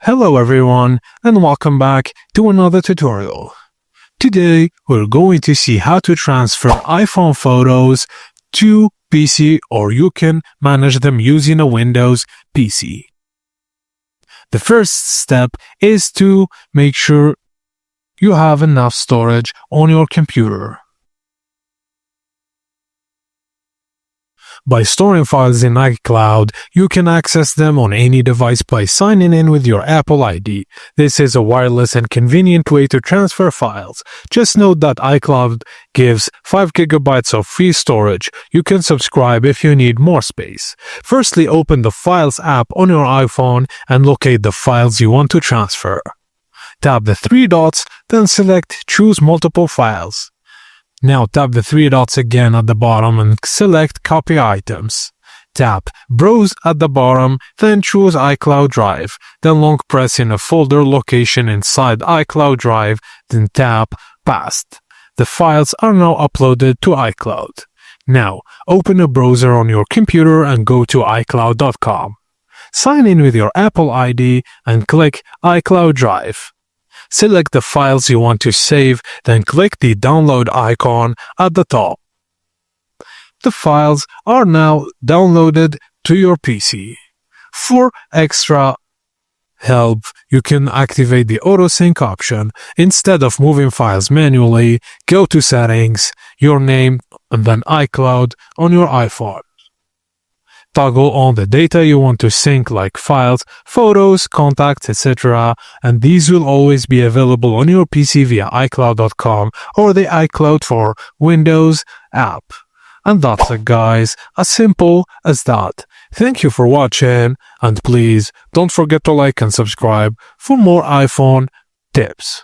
Hello everyone and welcome back to another tutorial. Today we're going to see how to transfer iPhone photos to PC, or you can manage them using a Windows PC. The first step is to make sure you have enough storage on your computer. By storing files in iCloud, you can access them on any device by signing in with your Apple ID. This is a wireless and convenient way to transfer files. Just note that iCloud gives 5 GB of free storage. You can subscribe if you need more space. Firstly, open the Files app on your iPhone and locate the files you want to transfer. Tap the 3 dots, then select Choose Multiple Files. Now tap the 3 dots again at the bottom and select Copy Items. Tap Browse at the bottom, then choose iCloud Drive. Then long press in a folder location inside iCloud Drive, then tap Past. The files are now uploaded to iCloud. Now open a browser on your computer and go to iCloud.com. Sign in with your Apple ID and click iCloud Drive. Select the files you want to save, then click the download icon at the top. The files are now downloaded to your PC. For extra help, you can activate the autosync option. Instead of moving files manually, go to Settings, your name, and then iCloud on your iPhone. Toggle on the data you want to sync, like files, photos, contacts, etc., and these will always be available on your PC via iCloud.com or the iCloud for Windows app. And that's it, guys, as simple as that. Thank you for watching, and please don't forget to like and subscribe for more iPhone tips.